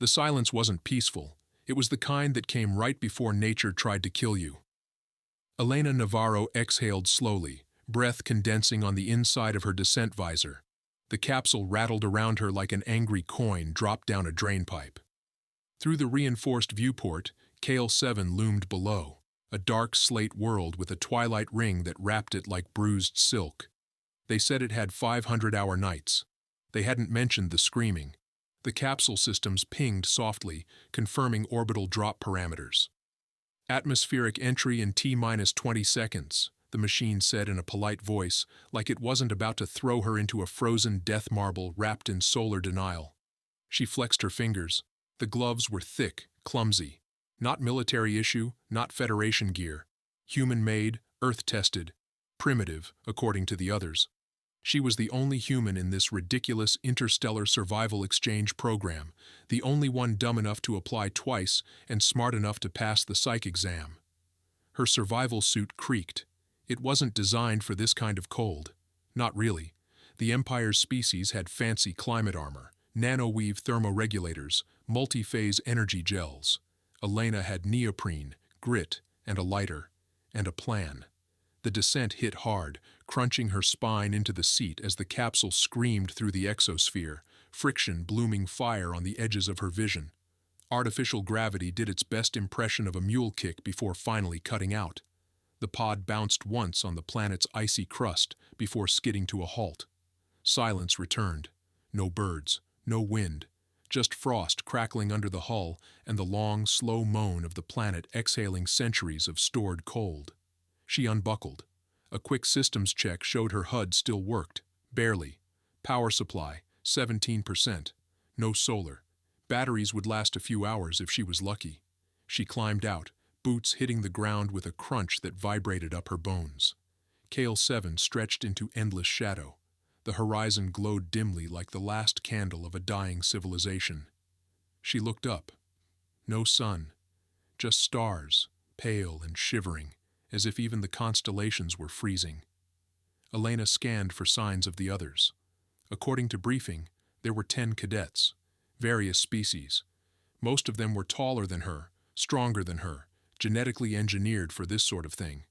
The silence wasn't peaceful. It was the kind that came right before nature tried to kill you. Elena Navaro exhaled slowly, breath condensing on the inside of her descent visor. The capsule rattled around her like an angry coin dropped down a drainpipe. Through the reinforced viewport, Kale 7 loomed below, a dark slate world with a twilight ring that wrapped it like bruised silk. They said it had 500-hour nights. They hadn't mentioned the screaming. The capsule systems pinged softly, confirming orbital drop parameters. Atmospheric entry in T-20 seconds, the machine said in a polite voice, like it wasn't about to throw her into a frozen death marble wrapped in solar denial. She flexed her fingers. The gloves were thick, clumsy. Not military issue, not Federation gear. Human-made, Earth-tested. Primitive, according to the others. She was the only human in this ridiculous interstellar survival exchange program, the only one dumb enough to apply twice and smart enough to pass the psych exam. Her survival suit creaked. It wasn't designed for this kind of cold. Not really. The Empire's species had fancy climate armor, nanoweave thermoregulators, multi-phase energy gels. Elena had neoprene, grit, and a lighter, and a plan. The descent hit hard, crunching her spine into the seat as the capsule screamed through the exosphere, friction blooming fire on the edges of her vision. Artificial gravity did its best impression of a mule kick before finally cutting out. The pod bounced once on the planet's icy crust before skidding to a halt. Silence returned. No birds, no wind, just frost crackling under the hull and the long, slow moan of the planet exhaling centuries of stored cold. She unbuckled. A quick systems check showed her HUD still worked, barely. Power supply, 17%. No solar. Batteries would last a few hours if she was lucky. She climbed out, boots hitting the ground with a crunch that vibrated up her bones. Kale 7 stretched into endless shadow. The horizon glowed dimly like the last candle of a dying civilization. She looked up. No sun. Just stars, pale and shivering, as if even the constellations were freezing. Elena scanned for signs of the others. According to briefing, there were 10 cadets, various species. Most of them were taller than her, stronger than her, genetically engineered for this sort of thing.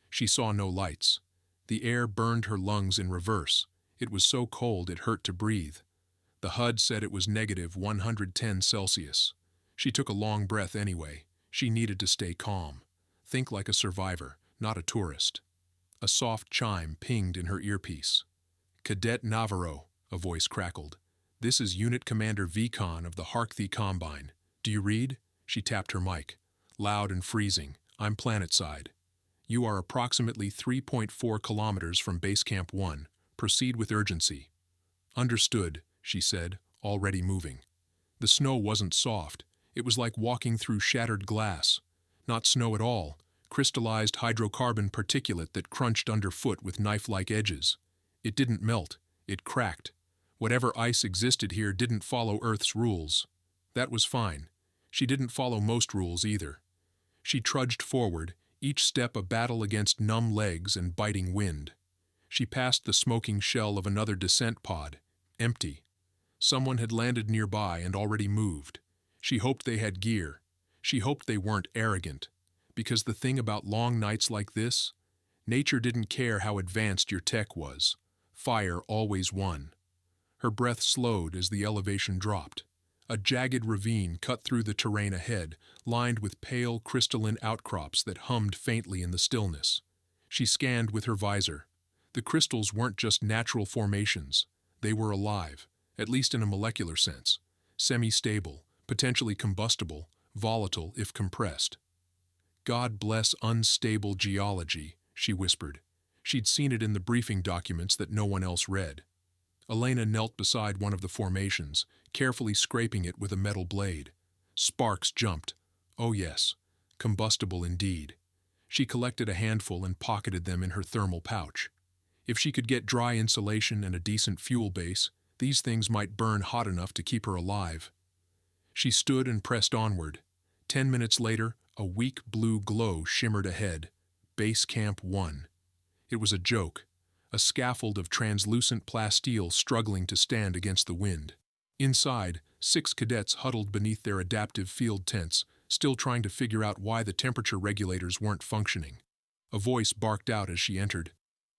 She saw no lights. The air burned her lungs in reverse. It was so cold it hurt to breathe. The HUD said it was negative 110 Celsius. She took a long breath anyway. She needed to stay calm. Think like a survivor, not a tourist. A soft chime pinged in her earpiece. Cadet Navaro, a voice crackled. This is Unit Commander Vcon of the Harkthi Combine. Do you read? She tapped her mic. Loud and freezing. I'm planetside. You are approximately 3.4 kilometers from Base Camp 1. Proceed with urgency. Understood, she said, already moving. The snow wasn't soft. It was like walking through shattered glass. Not snow at all, crystallized hydrocarbon particulate that crunched underfoot with knife-like edges. It didn't melt, it cracked. Whatever ice existed here didn't follow Earth's rules. That was fine. She didn't follow most rules either. She trudged forward, each step a battle against numb legs and biting wind. She passed the smoking shell of another descent pod, empty. Someone had landed nearby and already moved. She hoped they had gear. She hoped they weren't arrogant. Because the thing about long nights like this, nature didn't care how advanced your tech was. Fire always won. Her breath slowed as the elevation dropped. A jagged ravine cut through the terrain ahead, lined with pale crystalline outcrops that hummed faintly in the stillness. She scanned with her visor. The crystals weren't just natural formations. They were alive, at least in a molecular sense. Semi-stable, potentially combustible, volatile if compressed. God bless unstable geology, she whispered. She'd seen it in the briefing documents that no one else read. Elena knelt beside one of the formations, carefully scraping it with a metal blade. Sparks jumped. Oh yes, combustible indeed. She collected a handful and pocketed them in her thermal pouch. If she could get dry insulation and a decent fuel base, these things might burn hot enough to keep her alive. She stood and pressed onward. 10 minutes later, a weak blue glow shimmered ahead. Base Camp 1. It was a joke, a scaffold of translucent plasteel struggling to stand against the wind. Inside, 6 cadets huddled beneath their adaptive field tents, still trying to figure out why the temperature regulators weren't functioning. A voice barked out as she entered.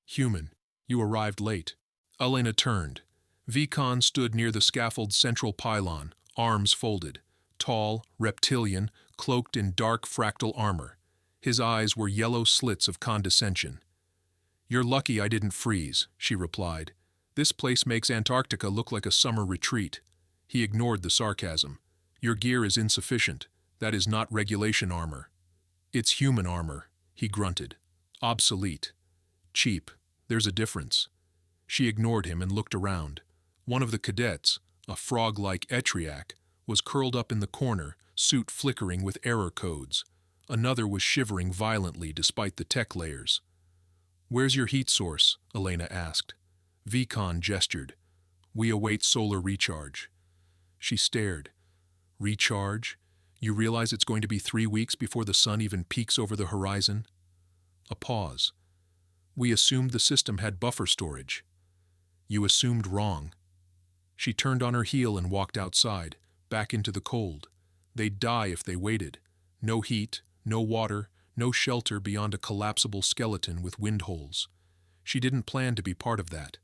"Human, you arrived late." Elena turned. Vcon stood near the scaffold's central pylon, arms folded. Tall, reptilian, cloaked in dark fractal armor. His eyes were yellow slits of condescension. "You're lucky I didn't freeze," she replied. "This place makes Antarctica look like a summer retreat." He ignored the sarcasm. "Your gear is insufficient. That is not regulation armor." "It's human armor," he grunted. "Obsolete. Cheap. There's a difference." She ignored him and looked around. One of the cadets, a frog-like Etriac, was curled up in the corner, suit flickering with error codes. Another was shivering violently despite the tech layers. "Where's your heat source?" Elena asked. Vcon gestured. "We await solar recharge." She stared. "Recharge? You realize it's going to be 3 weeks before the sun even peeks over the horizon?" A pause. "We assumed the system had buffer storage." "You assumed wrong." She turned on her heel and walked outside, back into the cold. They'd die if they waited. No heat, no water, no shelter beyond a collapsible skeleton with wind holes. She didn't plan to be part of that.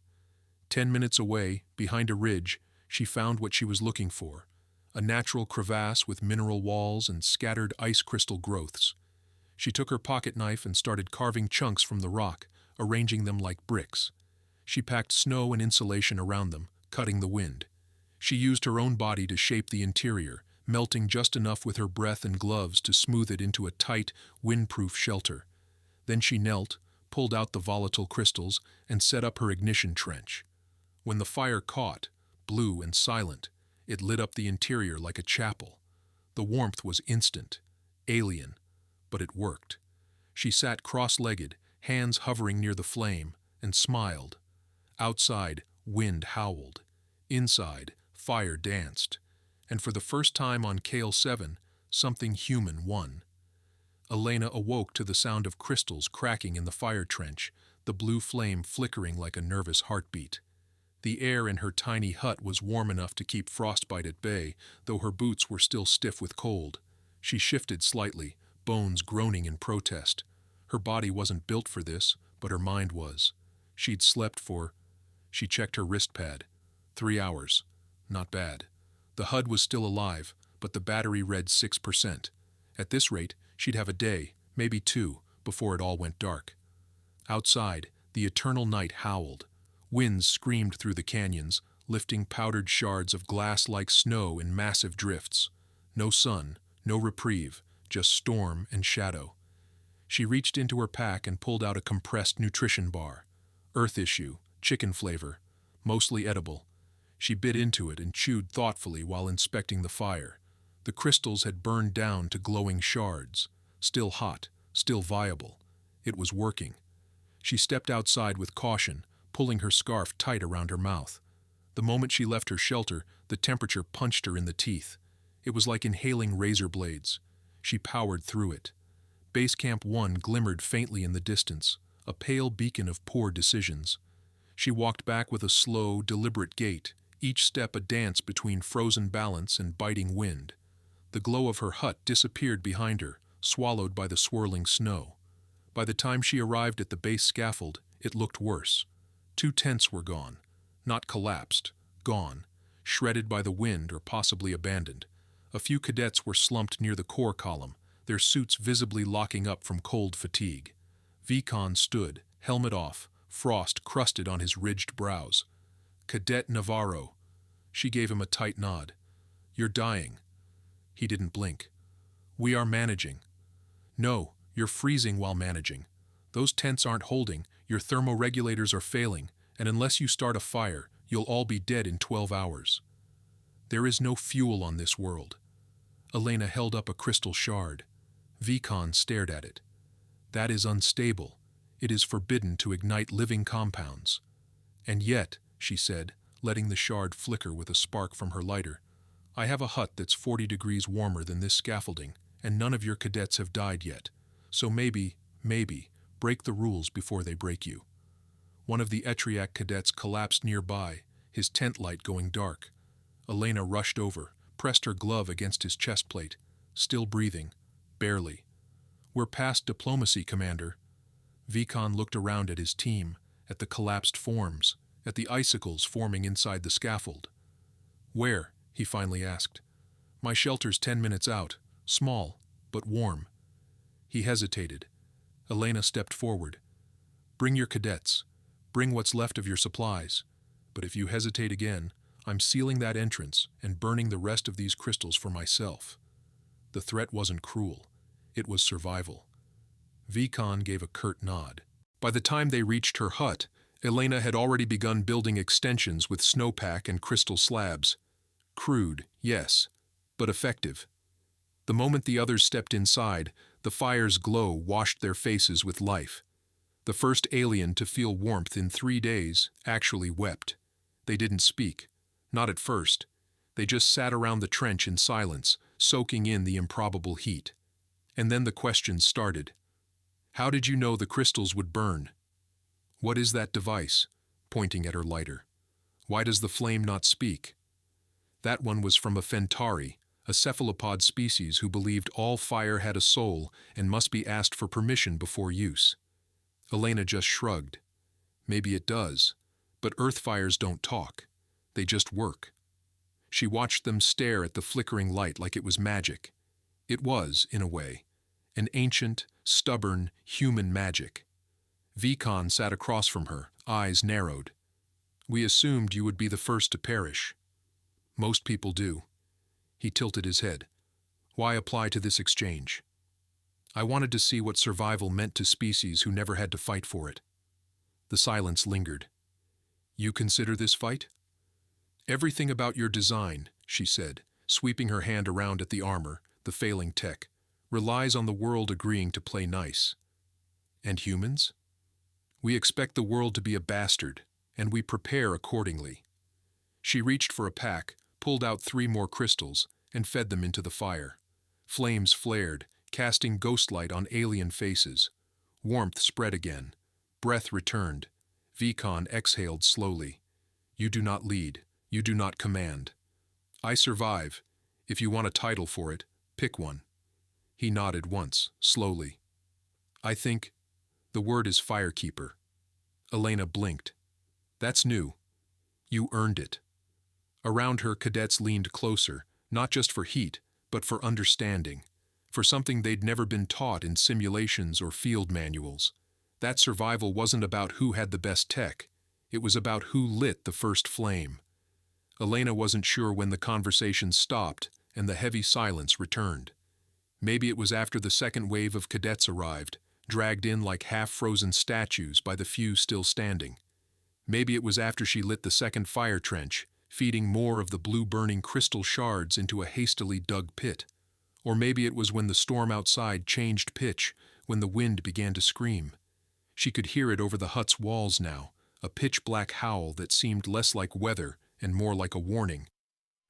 10 minutes away, behind a ridge, she found what she was looking for. A natural crevasse with mineral walls and scattered ice crystal growths. She took her pocket knife and started carving chunks from the rock, arranging them like bricks. She packed snow and insulation around them, cutting the wind. She used her own body to shape the interior, melting just enough with her breath and gloves to smooth it into a tight, windproof shelter. Then she knelt, pulled out the volatile crystals, and set up her ignition trench. When the fire caught, blue and silent, it lit up the interior like a chapel. The warmth was instant, alien, but it worked. She sat cross-legged, hands hovering near the flame, and smiled. Outside, wind howled. Inside, fire danced. And for the first time on Kale 7, something human won. Elena awoke to the sound of crystals cracking in the fire trench, the blue flame flickering like a nervous heartbeat. The air in her tiny hut was warm enough to keep frostbite at bay, though her boots were still stiff with cold. She shifted slightly, bones groaning in protest. Her body wasn't built for this, but her mind was. She'd slept for... She checked her wrist pad. 3 hours. Not bad. The HUD was still alive, but the battery read 6%. At this rate, she'd have a day, maybe 2, before it all went dark. Outside, the eternal night howled. Winds screamed through the canyons, lifting powdered shards of glass-like snow in massive drifts. No sun, no reprieve, just storm and shadow. She reached into her pack and pulled out a compressed nutrition bar. Earth issue, chicken flavor, mostly edible. She bit into it and chewed thoughtfully while inspecting the fire. The crystals had burned down to glowing shards. Still hot, still viable. It was working. She stepped outside with caution, pulling her scarf tight around her mouth. The moment she left her shelter, the temperature punched her in the teeth. It was like inhaling razor blades. She powered through it. Base Camp 1 glimmered faintly in the distance, a pale beacon of poor decisions. She walked back with a slow, deliberate gait, each step a dance between frozen balance and biting wind. The glow of her hut disappeared behind her, swallowed by the swirling snow. By the time she arrived at the base scaffold, it looked worse. 2 tents were gone. Not collapsed, gone, shredded by the wind or possibly abandoned. A few cadets were slumped near the core column, their suits visibly locking up from cold fatigue. Vcon stood, helmet off, frost crusted on his ridged brows. "Cadet Navaro." She gave him a tight nod. "You're dying." He didn't blink. "We are managing." "No, you're freezing while managing. Those tents aren't holding, your thermoregulators are failing, and unless you start a fire, you'll all be dead in 12 hours. There is no fuel on this world." Elena held up a crystal shard. Vcon stared at it. "That is unstable. It is forbidden to ignite living compounds." "And yet," she said, letting the shard flicker with a spark from her lighter, "I have a hut that's 40 degrees warmer than this scaffolding, and none of your cadets have died yet. So maybe, break the rules before they break you." One of the Etriac cadets collapsed nearby, his tent light going dark. Elena rushed over, pressed her glove against his chest plate. Still breathing. Barely. "We're past diplomacy, Commander." Vcon looked around at his team, at the collapsed forms, at the icicles forming inside the scaffold. "Where?" he finally asked. "My shelter's 10 minutes out. Small, but warm." He hesitated. Elena stepped forward. "Bring your cadets. Bring what's left of your supplies. But if you hesitate again, I'm sealing that entrance and burning the rest of these crystals for myself." The threat wasn't cruel. It was survival. Vcon gave a curt nod. By the time they reached her hut, Elena had already begun building extensions with snowpack and crystal slabs. Crude, yes, but effective. The moment the others stepped inside, the fire's glow washed their faces with life. The first alien to feel warmth in 3 days actually wept. They didn't speak. Not at first. They just sat around the trench in silence, soaking in the improbable heat. And then the questions started. "How did you know the crystals would burn?" "What is that device?" pointing at her lighter. "Why does the flame not speak?" That one was from a Fentari, a cephalopod species who believed all fire had a soul and must be asked for permission before use. Elena just shrugged. Maybe it does, but earth fires don't talk. They just work. She watched them stare at the flickering light like it was magic. It was, in a way, an ancient, stubborn, human magic. Vcon sat across from her, eyes narrowed. "We assumed you would be the first to perish." "Most people do." He tilted his head. "Why apply to this exchange?" "I wanted to see what survival meant to species who never had to fight for it." The silence lingered. "You consider this fight?" "Everything about your design," she said, sweeping her hand around at the armor, the failing tech, "relies on the world agreeing to play nice." "And humans?" "We expect the world to be a bastard, and we prepare accordingly." She reached for a pack, pulled out 3 more crystals, and fed them into the fire. Flames flared, casting ghostlight on alien faces. Warmth spread again. Breath returned. Vcon exhaled slowly. "You do not lead. You do not command. I survive. If you want a title for it, pick one." He nodded once, slowly. "I think the word is firekeeper." Elena blinked. "That's new. You earned it." Around her, cadets leaned closer, not just for heat, but for understanding, for something they'd never been taught in simulations or field manuals. That survival wasn't about who had the best tech. It was about who lit the first flame. Elena wasn't sure when the conversation stopped and the heavy silence returned. Maybe it was after the second wave of cadets arrived, dragged in like half-frozen statues by the few still standing. Maybe it was after she lit the second fire trench, feeding more of the blue-burning crystal shards into a hastily dug pit. Or maybe it was when the storm outside changed pitch, when the wind began to scream. She could hear it over the hut's walls now, a pitch-black howl that seemed less like weather and more like a warning.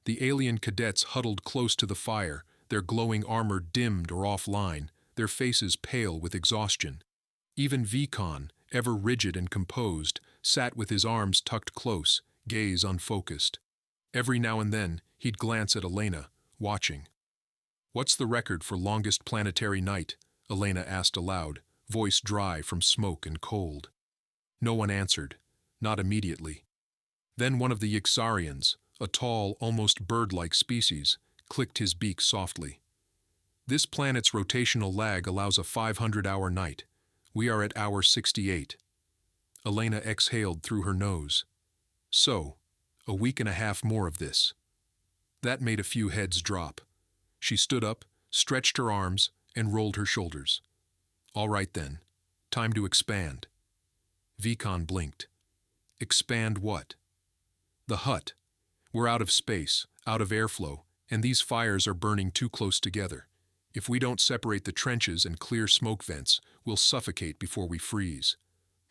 The alien cadets huddled close to the fire, their glowing armor dimmed or offline, their faces pale with exhaustion. Even Vcon, ever rigid and composed, sat with his arms tucked close, gaze unfocused. Every now and then, he'd glance at Elena, watching. "What's the record for longest planetary night?" Elena asked aloud, voice dry from smoke and cold. No one answered, not immediately. Then one of the Yixarians, a tall, almost bird-like species, clicked his beak softly. "This planet's rotational lag allows a 500-hour night. We are at hour 68. Elena exhaled through her nose. "So, a week and a half more of this." That made a few heads drop. She stood up, stretched her arms, and rolled her shoulders. "All right then. Time to expand." Vcon blinked. "Expand what?" "The hut. We're out of space, out of airflow, and these fires are burning too close together. If we don't separate the trenches and clear smoke vents, we'll suffocate before we freeze.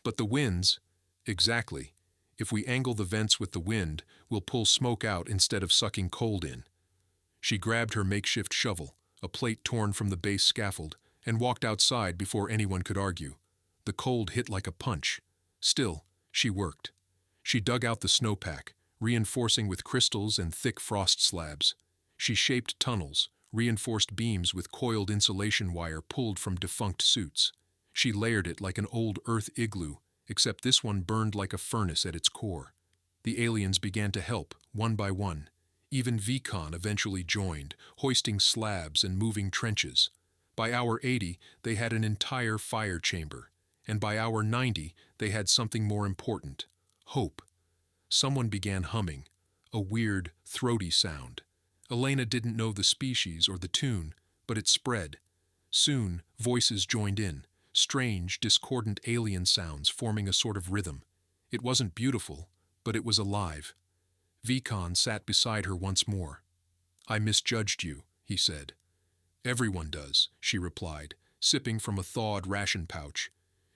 But the winds—" "Exactly. If we angle the vents with the wind, we'll pull smoke out instead of sucking cold in." She grabbed her makeshift shovel, a plate torn from the base scaffold, and walked outside before anyone could argue. The cold hit like a punch. Still, she worked. She dug out the snowpack, reinforcing with crystals and thick frost slabs. She shaped tunnels, reinforced beams with coiled insulation wire pulled from defunct suits. She layered it like an old Earth igloo, except this one burned like a furnace at its core. The aliens began to help, one by one. Even Vcon eventually joined, hoisting slabs and moving trenches. By hour 80, they had an entire fire chamber. And by hour 90, they had something more important: hope. Someone began humming, a weird, throaty sound. Elena didn't know the species or the tune, but it spread. Soon, voices joined in, strange, discordant alien sounds forming a sort of rhythm. It wasn't beautiful, but it was alive. Vcon sat beside her once more. "I misjudged you," he said. "Everyone does," she replied, sipping from a thawed ration pouch.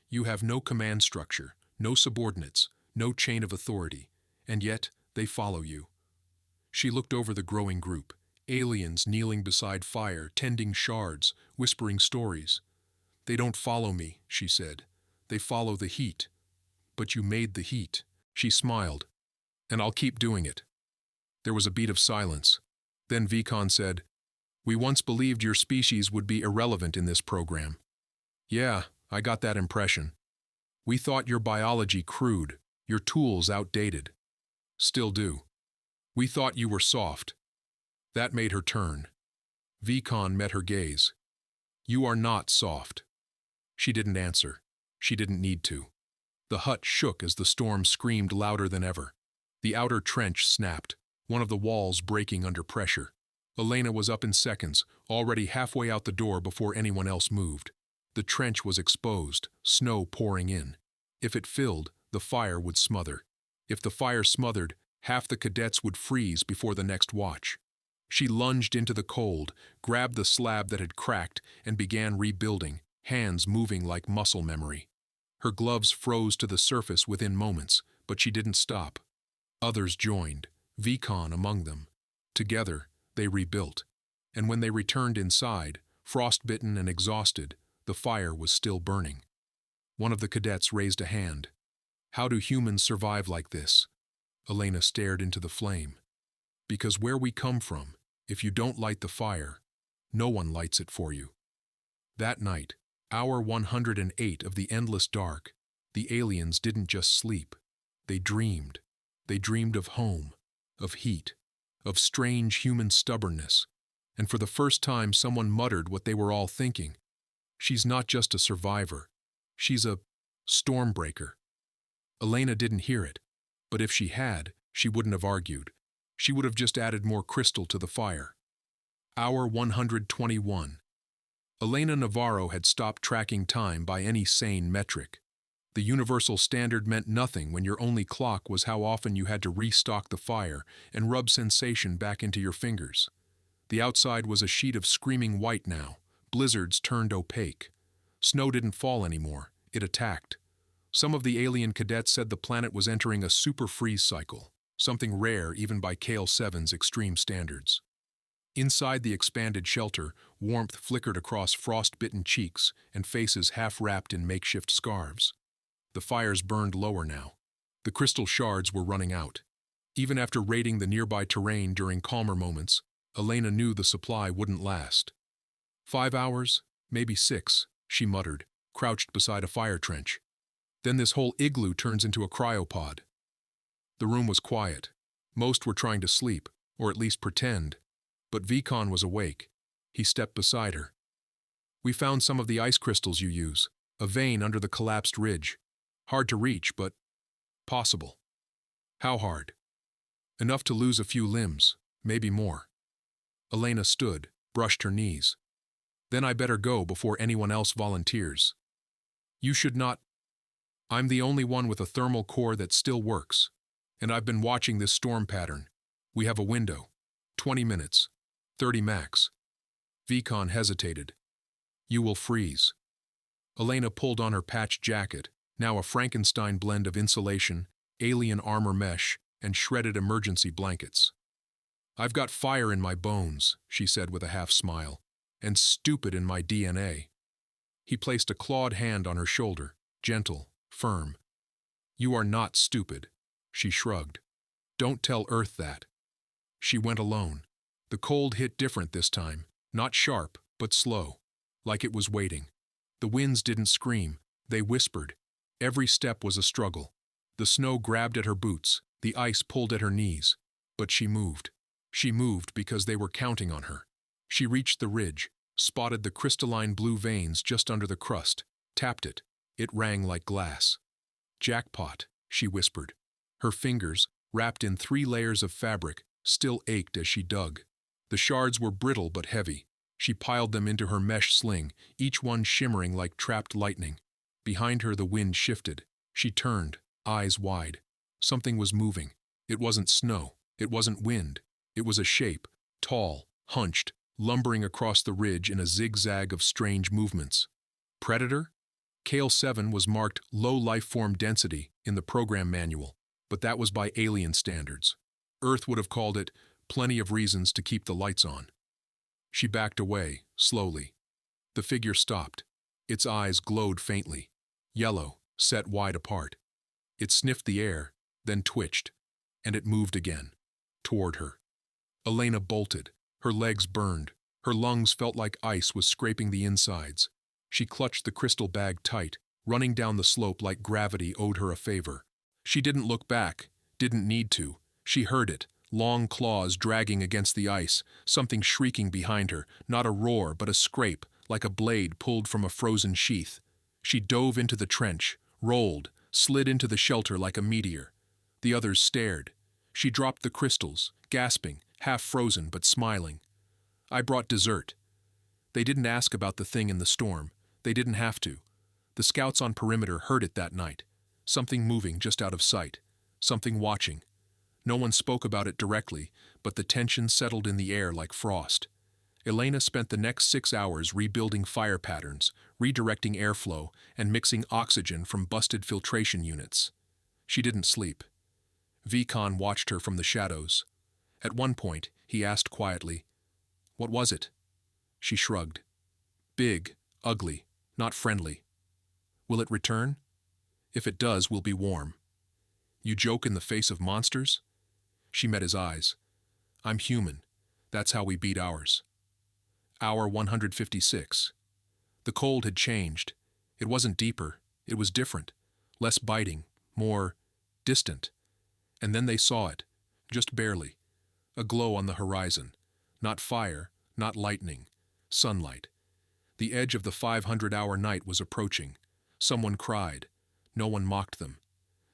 "You have no command structure, no subordinates, no chain of authority, and yet they follow you." She looked over the growing group, aliens kneeling beside fire, tending shards, whispering stories. "They don't follow me," she said. "They follow the heat." "But you made the heat." She smiled. "And I'll keep doing it." There was a beat of silence. Then Vcon said, "We once believed your species would be irrelevant in this program." "Yeah, I got that impression. We thought your biology crude, your tools outdated." "Still do. We thought you were soft." That made her turn. Vcon met her gaze. "You are not soft." She didn't answer. She didn't need to. The hut shook as the storm screamed louder than ever. The outer trench snapped, one of the walls breaking under pressure. Elena was up in seconds, already halfway out the door before anyone else moved. The trench was exposed, snow pouring in. If it filled, the fire would smother. If the fire smothered, half the cadets would freeze before the next watch. She lunged into the cold, grabbed the slab that had cracked, and began rebuilding, hands moving like muscle memory. Her gloves froze to the surface within moments, but she didn't stop. Others joined, Vcon among them. Together, they rebuilt. And when they returned inside, frostbitten and exhausted, the fire was still burning. One of the cadets raised a hand. "How do humans survive like this?" Elena stared into the flame. "Because where we come from, if you don't light the fire, no one lights it for you." That night, hour 108 of the endless dark, the aliens didn't just sleep. They dreamed. They dreamed of home, of heat, of strange human stubbornness. And for the first time, someone muttered what they were all thinking. "She's not just a survivor. She's a stormbreaker." Elena didn't hear it, but if she had, she wouldn't have argued. She would have just added more crystal to the fire. Hour 121. Elena Navaro had stopped tracking time by any sane metric. The universal standard meant nothing when your only clock was how often you had to restock the fire and rub sensation back into your fingers. The outside was a sheet of screaming white now. Blizzards turned opaque. Snow didn't fall anymore. It attacked. Some of the alien cadets said the planet was entering a super freeze cycle, something rare even by Kale 7's extreme standards. Inside the expanded shelter, warmth flickered across frost-bitten cheeks and faces half-wrapped in makeshift scarves. The fires burned lower now. The crystal shards were running out. Even after raiding the nearby terrain during calmer moments, Elena knew the supply wouldn't last. 5 hours, maybe 6, she muttered, crouched beside a fire trench. Then this whole igloo turns into a cryopod. The room was quiet. Most were trying to sleep, or at least pretend. But Vcon was awake. He stepped beside her. "We found some of the ice crystals you use, a vein under the collapsed ridge. Hard to reach, but possible." "How hard?" "Enough to lose a few limbs, maybe more." Elena stood, brushed her knees. "Then I better go before anyone else volunteers." "You should not." "I'm the only one with a thermal core that still works. And I've been watching this storm pattern. We have a window. 20 minutes. 30 max." Vcon hesitated. "You will freeze." Elena pulled on her patched jacket, now a Frankenstein blend of insulation, alien armor mesh, and shredded emergency blankets. "I've got fire in my bones," she said with a half-smile, "and stupid in my DNA." He placed a clawed hand on her shoulder, gentle, firm. "You are not stupid." She shrugged. Don't tell Earth that. She went alone. The cold hit different this time, not sharp, but slow, like it was waiting. The winds didn't scream, they whispered. Every step was a struggle. The snow grabbed at her boots, the ice pulled at her knees. But she moved. She moved because they were counting on her. She reached the ridge, spotted the crystalline blue veins just under the crust, tapped it. It rang like glass. Jackpot, she whispered. Her fingers, wrapped in 3 layers of fabric, still ached as she dug. The shards were brittle but heavy. She piled them into her mesh sling, each one shimmering like trapped lightning. Behind her the wind shifted. She turned, eyes wide. Something was moving. It wasn't snow. It wasn't wind. It was a shape, tall, hunched, lumbering across the ridge in a zigzag of strange movements. Predator? Kale 7 was marked low life form density in the program manual, but that was by alien standards. Earth would have called it plenty of reasons to keep the lights on. She backed away, slowly. The figure stopped. Its eyes glowed faintly, yellow, set wide apart. It sniffed the air, then twitched, and it moved again, toward her. Elena bolted. Her legs burned. Her lungs felt like ice was scraping the insides. She clutched the crystal bag tight, running down the slope like gravity owed her a favor. She didn't look back, didn't need to. She heard it, long claws dragging against the ice, something shrieking behind her, not a roar but a scrape, like a blade pulled from a frozen sheath. She dove into the trench, rolled, slid into the shelter like a meteor. The others stared. She dropped the crystals, gasping, half frozen but smiling. I brought dessert. They didn't ask about the thing in the storm. They didn't have to. The scouts on perimeter heard it that night. Something moving just out of sight. Something watching. No one spoke about it directly, but the tension settled in the air like frost. Elena spent the next 6 hours rebuilding fire patterns, redirecting airflow, and mixing oxygen from busted filtration units. She didn't sleep. Vcon watched her from the shadows. At one point, he asked quietly, "What was it?" She shrugged. "Big, ugly, not friendly." "Will it return?" "If it does, we'll be warm." "You joke in the face of monsters?" She met his eyes. "I'm human. That's how we beat ours." Hour 156. The cold had changed. It wasn't deeper. It was different. Less biting. More distant. And then they saw it. Just barely. A glow on the horizon. Not fire, not lightning. Sunlight. The edge of the 500-hour night was approaching. Someone cried. No one mocked them.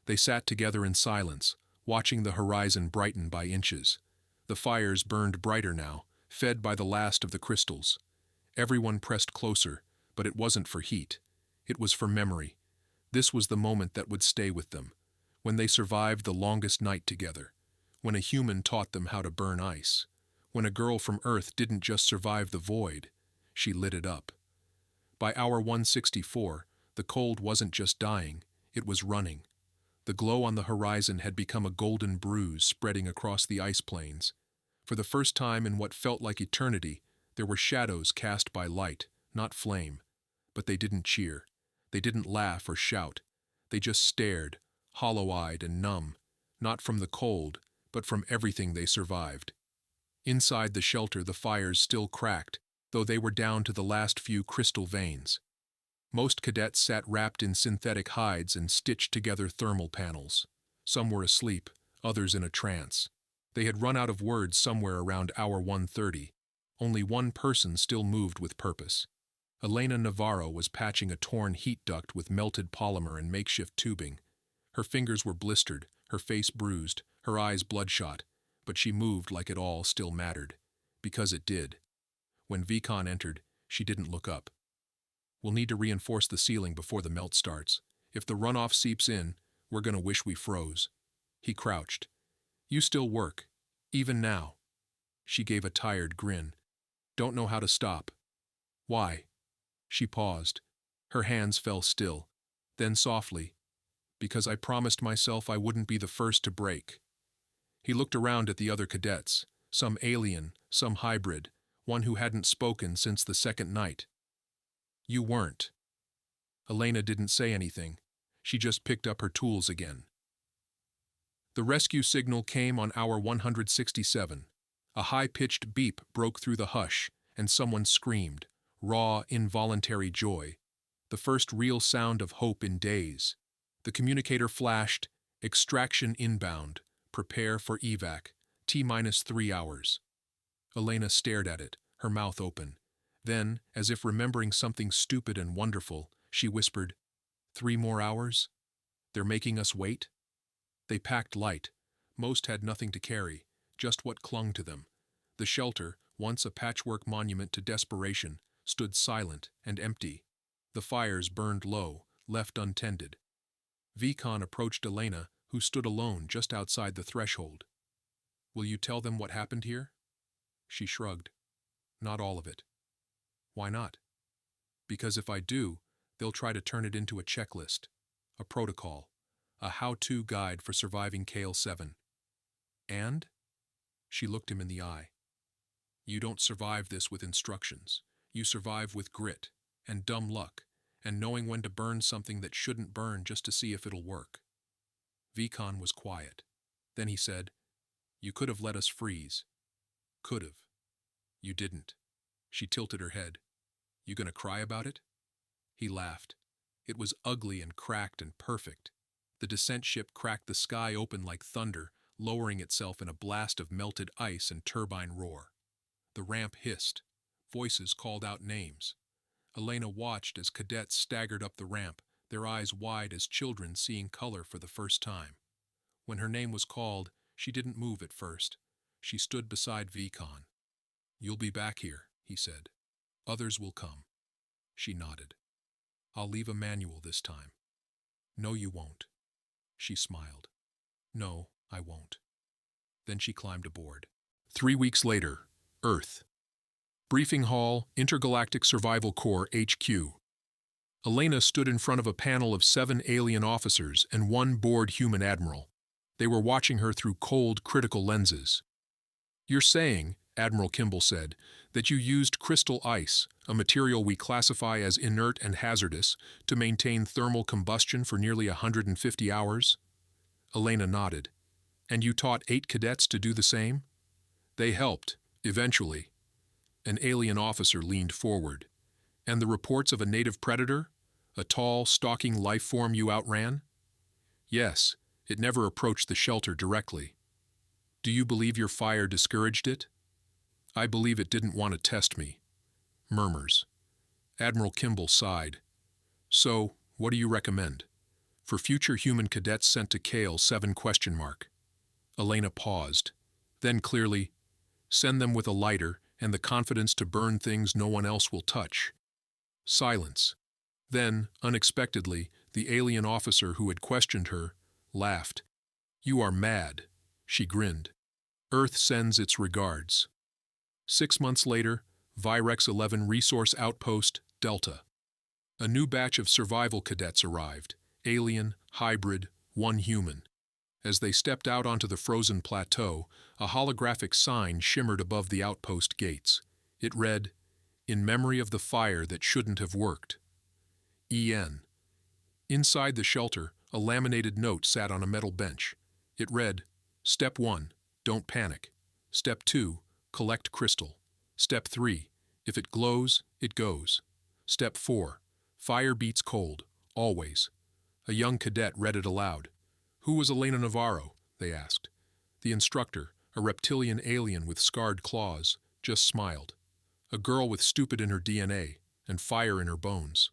They sat together in silence, watching the horizon brighten by inches. The fires burned brighter now, fed by the last of the crystals. Everyone pressed closer, but it wasn't for heat. It was for memory. This was the moment that would stay with them, when they survived the longest night together, when a human taught them how to burn ice, when a girl from Earth didn't just survive the void, she lit it up. By hour 164, the cold wasn't just dying, it was running. The glow on the horizon had become a golden bruise spreading across the ice plains. For the first time in what felt like eternity, there were shadows cast by light, not flame. But they didn't cheer. They didn't laugh or shout. They just stared, hollow-eyed and numb, not from the cold, but from everything they survived. Inside the shelter the fires still cracked, though they were down to the last few crystal veins. Most cadets sat wrapped in synthetic hides and stitched together thermal panels. Some were asleep, others in a trance. They had run out of words somewhere around hour 1:30. Only one person still moved with purpose. Elena Navaro was patching a torn heat duct with melted polymer and makeshift tubing. Her fingers were blistered, her face bruised, her eyes bloodshot, but she moved like it all still mattered. Because it did. When Vcon entered, she didn't look up. "We'll need to reinforce the ceiling before the melt starts. If the runoff seeps in, we're gonna wish we froze." He crouched. "You still work. Even now." She gave a tired grin. "Don't know how to stop." "Why?" She paused. Her hands fell still. Then softly, "Because I promised myself I wouldn't be the first to break." He looked around at the other cadets, some alien, some hybrid, one who hadn't spoken since the second night. "You weren't." Elena didn't say anything. She just picked up her tools again. The rescue signal came on hour 167. A high-pitched beep broke through the hush, and someone screamed, raw, involuntary joy. The first real sound of hope in days. The communicator flashed, extraction inbound, prepare for evac, T-3 hours. Elena stared at it, her mouth open. Then, as if remembering something stupid and wonderful, she whispered, 3 more hours? They're making us wait? They packed light. Most had nothing to carry, just what clung to them. The shelter, once a patchwork monument to desperation, stood silent and empty. The fires burned low, left untended. Vcon approached Elena, who stood alone just outside the threshold. Will you tell them what happened here? She shrugged. Not all of it. Why not? Because if I do, they'll try to turn it into a checklist, a protocol, a how-to guide for surviving Kale 7. And? She looked him in the eye. You don't survive this with instructions. You survive with grit, and dumb luck, and knowing when to burn something that shouldn't burn just to see if it'll work. Vcon was quiet. Then he said, You could have let us freeze. Could have. You didn't. She tilted her head. You gonna cry about it? He laughed. It was ugly and cracked and perfect. The descent ship cracked the sky open like thunder, lowering itself in a blast of melted ice and turbine roar. The ramp hissed. Voices called out names. Elena watched as cadets staggered up the ramp, their eyes wide as children seeing color for the first time. When her name was called, she didn't move at first. She stood beside Vcon. You'll be back here, he said. Others will come. She nodded. I'll leave a manual this time. No, you won't. She smiled. No, I won't. Then she climbed aboard. 3 weeks later, Earth. Briefing Hall, Intergalactic Survival Corps HQ. Elena stood in front of a panel of 7 alien officers and 1 bored human admiral. They were watching her through cold, critical lenses. You're saying, Admiral Kimball said, that you used crystal ice, a material we classify as inert and hazardous, to maintain thermal combustion for nearly 150 hours? Elena nodded. And you taught 8 cadets to do the same? They helped, eventually. An alien officer leaned forward. And the reports of a native predator? A tall, stalking life form you outran? Yes, it never approached the shelter directly. Do you believe your fire discouraged it? I believe it didn't want to test me. Murmurs. Admiral Kimball sighed. So, what do you recommend? For future human cadets sent to Kale 7? Elena paused. Then clearly, send them with a lighter and the confidence to burn things no one else will touch. Silence. Then, unexpectedly, the alien officer who had questioned her laughed. You are mad, she grinned. Earth sends its regards. 6 months later, Virex 11 Resource Outpost, Delta. A new batch of survival cadets arrived, alien, hybrid, 1 human. As they stepped out onto the frozen plateau, a holographic sign shimmered above the outpost gates. It read, In memory of the fire that shouldn't have worked. EN. Inside the shelter, a laminated note sat on a metal bench. It read, Step 1, don't panic. Step 2, collect crystal. Step 3, if it glows, it goes. Step 4, fire beats cold, always. A young cadet read it aloud. Who was Elena Navaro? They asked. The instructor, a reptilian alien with scarred claws, just smiled. A girl with stupid in her DNA and fire in her bones.